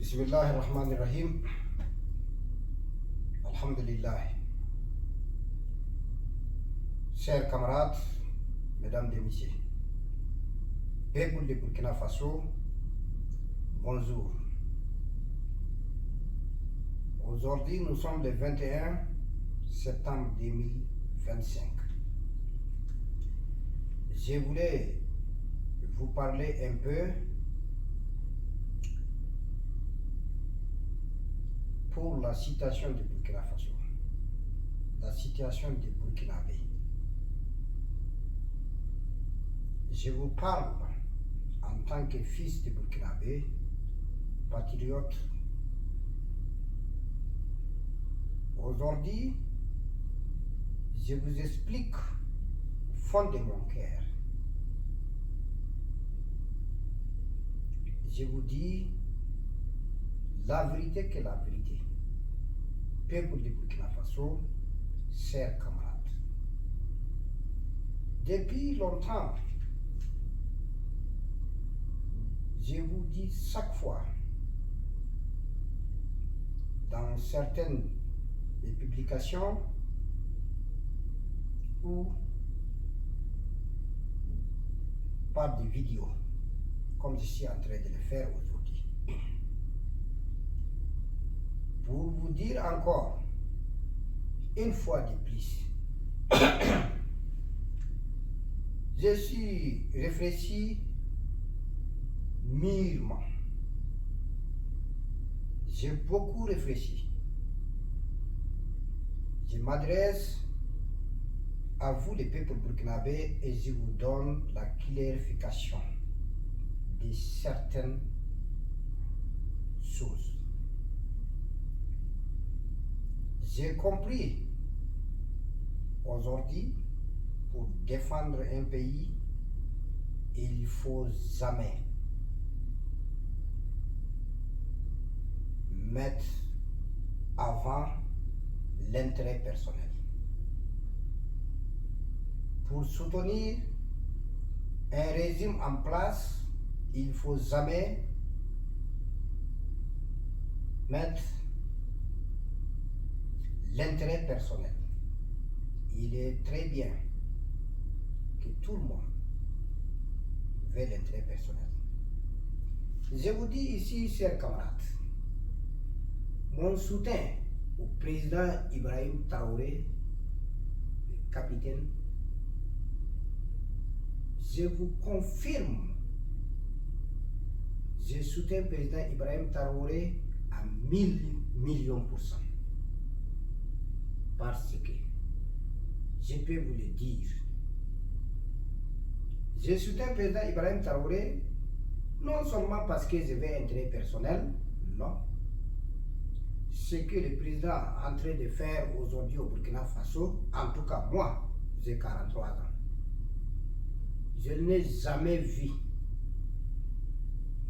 Bismillahirrahmanirrahim. Alhamdulillah. Chers camarades, mesdames et messieurs, peuple de Burkina Faso, bonjour. Aujourd'hui, nous sommes le 21 septembre 2025. Je voulais vous parler un peu pour la situation de Burkina Faso, la situation des Burkinabés. Je vous parle en tant que fils de Burkinabé, patriote. Aujourd'hui, je vous explique au fond de mon cœur. Je vous dis la vérité que la vérité. Peuple de Burkina Faso, chers camarades. Depuis longtemps, je vous dis chaque fois, dans certaines publications ou par des vidéos, comme je suis en train de le faire aujourd'hui, pour vous dire encore une fois de plus, je suis réfléchi mûrement. J'ai beaucoup réfléchi. Je m'adresse à vous, les peuples burkinabés, et je vous donne la clarification de certaines choses. J'ai compris aujourd'hui, pour défendre un pays, il ne faut jamais mettre avant l'intérêt personnel. Pour soutenir un régime en place, il ne faut jamais mettre l'intérêt personnel. Il est très bien que tout le monde veut l'intérêt personnel. Je vous dis ici, chers camarades, mon soutien au président Ibrahim Traoré, le capitaine, je vous confirme, je soutiens le président Ibrahim Traoré à 1000 millions %. Parce que, je peux vous le dire, je soutiens le président Ibrahim Traoré non seulement parce que je veux un intérêt personnel, non. Ce que le président est en train de faire aujourd'hui au Burkina Faso, en tout cas moi, j'ai 43 ans. Je n'ai jamais vu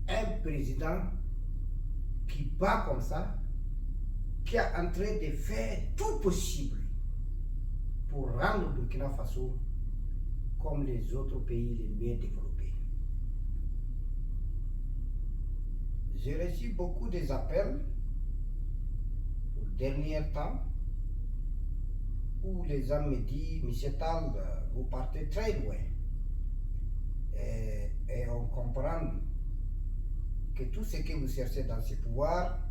un président qui bat comme ça, qui est en train de faire tout possible pour rendre le Burkina Faso comme les autres pays les mieux développés. J'ai reçu beaucoup des appels au dernier temps où les gens me disent « Monsieur Tal, vous partez très loin ». Et on comprend que tout ce que vous cherchez dans ce pouvoir,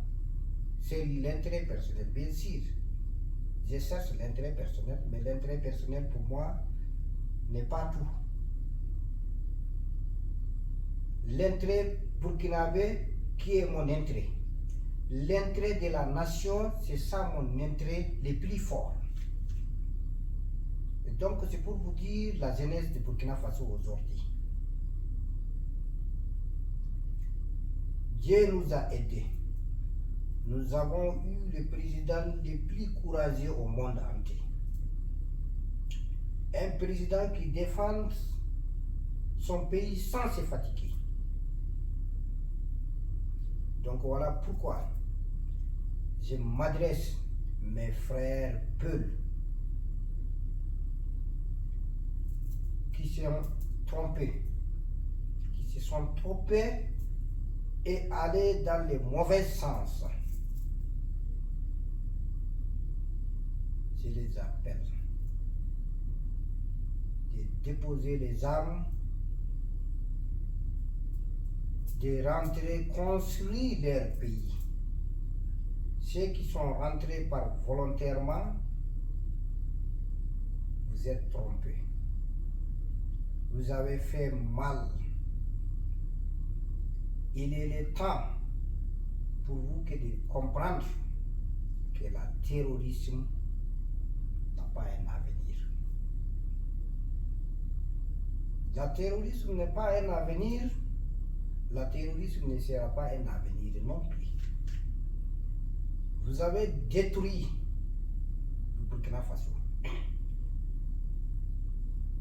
c'est l'intérêt personnel. Bien sûr, je cherche l'intérêt personnel, mais l'intérêt personnel pour moi n'est pas tout. L'intérêt burkinabé qui est mon intérêt. L'intérêt de la nation, c'est ça mon intérêt le plus fort. Et donc c'est pour vous dire la jeunesse de Burkina Faso aujourd'hui. Dieu nous a aidés. Nous avons eu le président le plus courageux au monde entier. Un président qui défend son pays sans se fatiguer. Donc voilà pourquoi je m'adresse à mes frères Peuls qui se sont trompés et aller dans le mauvais sens, je les appelle de déposer les armes, de rentrer construire leur pays. Ceux qui sont rentrés par volontairement, vous êtes trompés. Vous avez fait mal. Il est le temps pour vous que de comprendre que le terrorisme n'a pas un avenir. Le terrorisme n'est pas un avenir. Le terrorisme ne sera pas un avenir non plus. Vous avez détruit le Burkina Faso.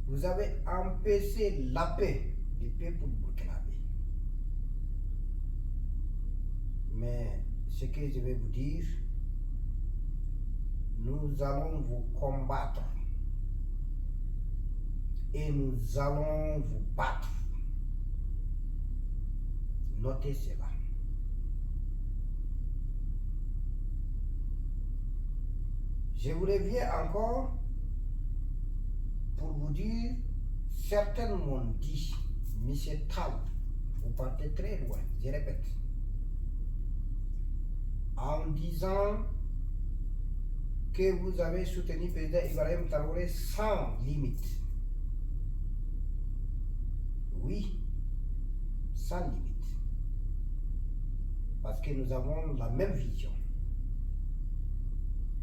Vous avez empêché la paix du peuple burkinabé. Mais ce que je vais vous dire, nous allons vous combattre et nous allons vous battre. Notez cela. Je vous reviens encore pour vous dire, certains m'ont dit, Monsieur Tal, vous partez très loin, je répète, en disant que vous avez soutenu le président Ibrahim Traoré sans limite. Oui, sans limite. Parce que nous avons la même vision.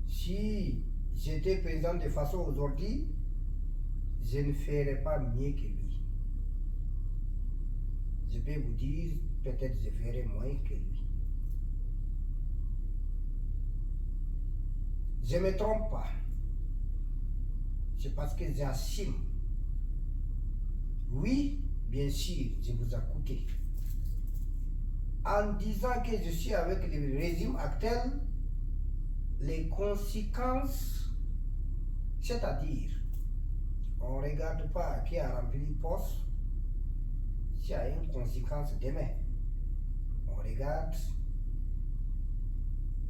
Si j'étais président de façon aujourd'hui, je ne ferais pas mieux que lui. Je peux vous dire, peut-être je ferais moins que lui. Je ne me trompe pas. C'est parce que j'assume. Oui, bien sûr, je vous ai écouté. En disant que je suis avec le régime actuel, les conséquences, c'est-à-dire, on ne regarde pas qui a rempli le poste, s'il y a une conséquence demain. On regarde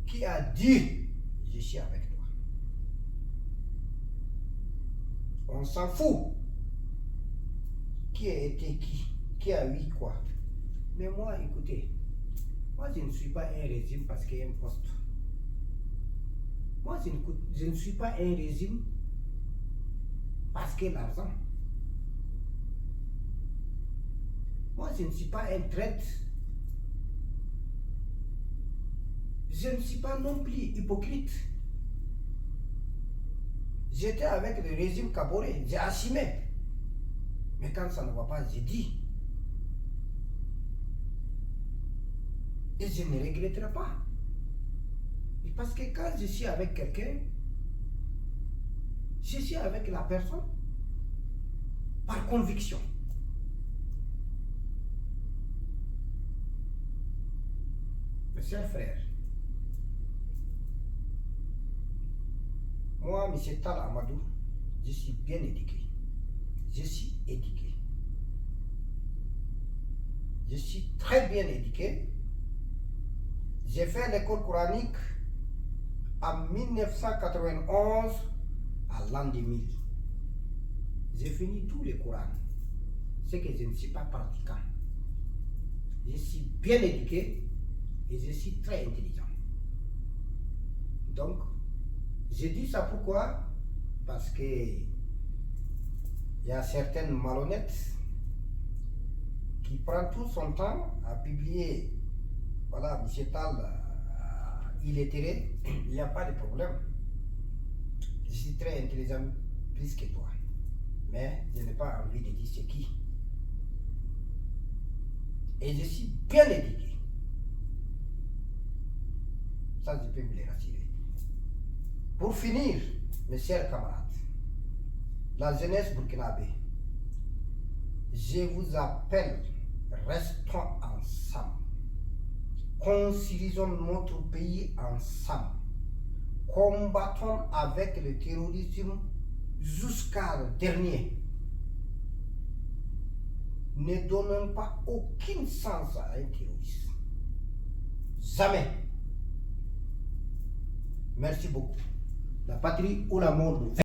qui a dit, je suis avec toi. On s'en fout. Qui a été qui a eu quoi. Mais moi, écoutez, moi je ne suis pas un régime parce qu'il y a un poste. Moi je ne suis pas un régime parce qu'il y a l'argent. Moi je ne suis pas un traître. Je ne suis pas non plus hypocrite. J'étais avec le régime Kaboré, j'ai assumé. Mais quand ça ne va pas, j'ai dit. Et je ne regretterai pas. Et parce que quand je suis avec quelqu'un, je suis avec la personne par conviction. Mes chers frères, moi, M. Tal Amadou, je suis bien éduqué. Je suis éduqué. Je suis très bien éduqué. J'ai fait l'école coranique en 1991 à l'an 2000. J'ai fini tous les Corans. C'est que je ne suis pas pratiquant. Je suis bien éduqué et je suis très intelligent. Donc, je dis ça pourquoi? Parce que il y a certaines malhonnêtes qui prennent tout son temps à publier. Voilà, M. Tal, il est tiré, il n'y a pas de problème. Je suis très intelligent, plus que toi. Mais je n'ai pas envie de dire c'est qui. Et je suis bien éduqué. Ça, je peux vous les rassurer. Pour finir, mes chers camarades, la jeunesse burkinabé, je vous appelle, restons ensemble. Construisons notre pays ensemble. Combattons avec le terrorisme jusqu'à dernier. Ne donnons pas aucun sens à un terroriste. Jamais. Merci beaucoup. La patrie ou la mort.